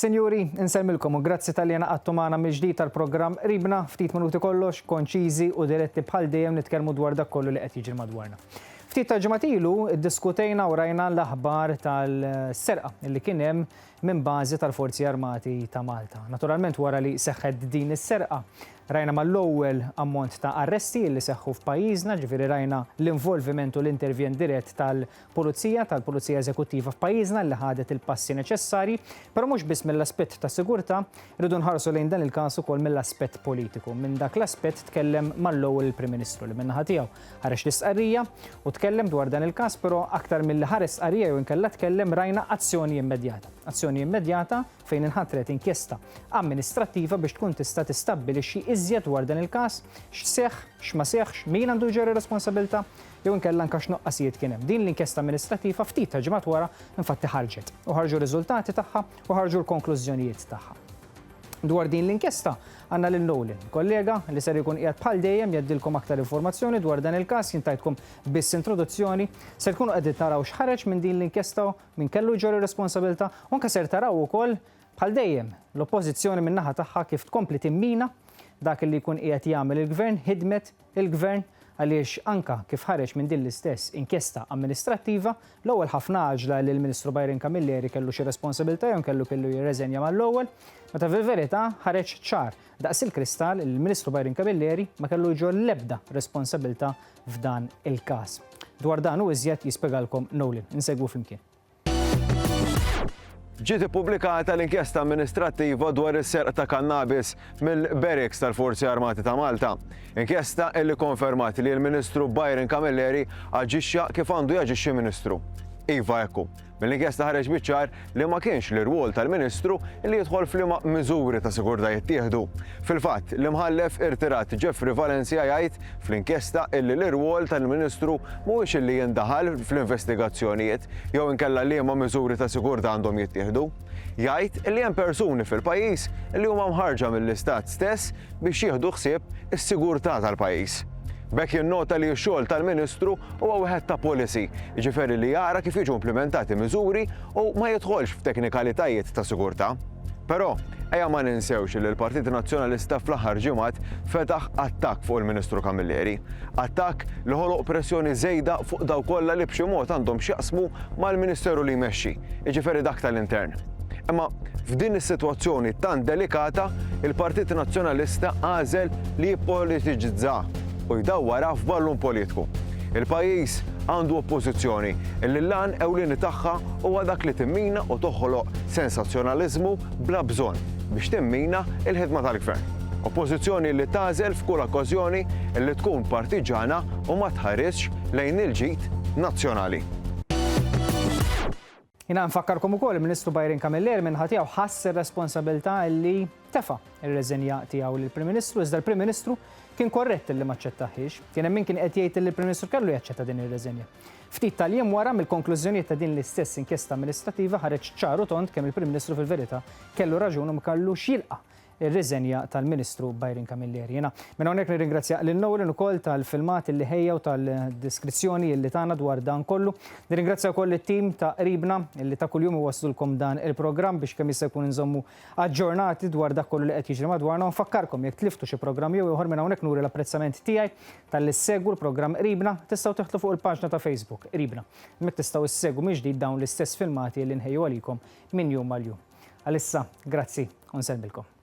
Senjuri, insemmilkom u grazzi tal-li naqattu magħna mill-ġdid tal-programm Ribna, ftit minuti kollox, konċiżi u diretti bħal dejjem nitkellmu dwar dak kollu li qed jiġri madwarna. Ftit ta' ġimgħat ilu iddiskutejna u rajna l-aħbar tal-serqa li kien hemm minn bażi tal-Forzi Armati ta' Malta. Naturalment wara li seħħet din is-serqa rajna mal-ewwel ammont ta' arresti li seħħu f'pajjiżna, ġifieri rajna l-involviment u l-intervjen dirett tal-Pulizija Eżekuttiva f'pajjiżna li ħadet il-passi neċessarji, però mhux biss mill-aspett ta' sigurtà, rridu nħarsu lejn dan il-każ ukoll mill-aspett politiku. Minn dak l-aspett tkellem mal-ewwel il-Prim Ministru li min-naħa tiegħu ħareġ l-istqarrija u tkellem dwar dan il-każ, però aktar milli ħares stqarrija jew inkella tkellem rajna azzjoni immedjata. Azzjoni immedjata fejn inħatret inkjesta amministrattiva biex tkun tista' tistabbilixxi iżjed dwar dan il-każ, x'seħħ, x'ma seħħx, min għandu ġeri responsabilità jew inkella anke x'noqqasijiet kien hemm. Din l-inkjesta amministrattiva ftit ta' ġimgħat wara infatti ħarġet u ħarġu r-riżultati tagħha u ħarġu l-konklużjonijiet tagħha. Dwar din l-inkjesta għandna lil Nowlin, kollega li ser ikun qiegħed bħal dejjem jgħaddilkom aktar informazzjoni dwar dan il-każ, jintajtkom biss introduzzjoni, se tkunu qegħdin taraw x'ħareġ minn din l-inkjesta min kellu ġori responsabilità u anke ser taraw ukoll bħal dejjem l-oppożizzjoni min-naħa tagħha kif tkompli timmina dak li jkun qiegħed jagħmel il-gvern, ħidmet il-gvern għaliex anka kif ħareġ minn din l-istess inkjesta amministrattiva, l-ewwel ħafna għaġla li l-Ministru Byron Camilleri kellu xi responsabilità jew kellu jirreżenja mal-ewwel, meta fil-verità ħareġ ċar daqs il-kristall il-Ministru Byron Camilleri ma kellu jġor l-ebda responsabilità f'dan il-każ. Dwar dan u iżjed jispjegalkom Nowlin. Insegwu flimkien. Ġiet ippubblikata l-inkjesta amministrattiva dwar is-serq ta' kannabis mill-Barracks tal-Forzi Armati ta' Malta. Inkjesta li konfermat li l-Ministru Byron Camilleri aġixxa kif għandu jaġixxi Ministru. Iva ekku. Mill-inkjesta ħareġ biċ-ċar li ma kienx l-irwol tal-Ministru li jidħol f'liema miżuri ta' sigurtà jittieħdu. Fil-fatt, l-imħallef irtirat Jeffrey Valencia jgħid fl-inkjesta illi l-irwol tal-Ministru mhuwiex illi jindaħal fl-investigazzjonijiet jew inkella liema miżuri ta' sigurtà għandhom jittieħdu. Jgħid li hemm persuni fil-pajjiż li huma mħarġa mill-istat stess biex jieħdu ħsieb is-sigurtà tal-pajjiż. Bekk jinnota li x-xogħol tal-Ministru huwa wieħed ta' policy, jiġifieri li jara kif jiġu implementati miżuri u ma jidħolx f'teknikalitajiet ta' sigurtà. Però ejja ma ninsewx li l-Partit Nazzjonalista fl-aħħar ġimgħat fetaħ attakk fuq il-Ministru Camilleri. Attakk li ħoloq pressjoni żejda fuq daw kollha li b'xi mod għandhom x'jaqsmu mal-Ministeru li jmexxi, jiġifieri dak tal-Intern. Imma f'din is-sitwazzjoni tant delikata, il-Partit Nazzjonalista għażel li jippolitiġizza u jdawwara f'ballun politiku. Il-pajjiż għandu oppożizzjoni illi l-lan ewlieni tagħha huwa dak li timmina u toħoloq sensazzjonaliżmu bla bżonn biex timmina l-ħidma tal-gvern. Oppożizzjoni li tagħżel f'kull okkażjoni illi tkun partiġana u ma tħaresx lejn il-ġid nazzjonali. Jina nfakkarkom ukoll il-Ministru Byron Camilleri minħa tiegħu ħass ir-responsabilità li tefa' ir-reżenja tiegħu lill-Prim Ministru, iżda l-Prim Ministru kien korrett li ma ċċettaħiex. Kien hemm min kien qed jgħid li l-Prim Ministru kellu jaċċetta din ir-reżenja. Ftit tal-jiem wara mill-konklużjonijiet ta' din l-istess inkjesta amministrattiva ħareġ ċaru tont kemm il-Prim Ministru fil-verità kellu raġun u ma kellux jilqa' ir-reżenja tal-Ministru Byron Camilleri. Jiena minn hawnhekk nirringrazzja lil Nowlin ukoll tal-filmat li ħejja u tal-deskrizzjoni li tagħna dwar dan kollu. Nirringrazzja wkoll it-tim ta' Ribna li ta' kuljum iwaslulkom dan il-programm biex kemm jista' jkun inżommu aġġornati dwar dak kollu li qed jiġri madwarna. Nfakkarkom jekk tliftu xi programm jew ieħor minn hawnhekk nuri l-apprezzament tiegħi tal-li ssegwu l-programm Ribna, tistgħu teħtlu fuq il-paġna ta' Facebook Ribna. Hemmhekk tistgħu issegwu minn ġdid dawn l-istess filmati li nħejju għalikom minn jum mal-jum. Għalissa, grazzi u nsellmilkom.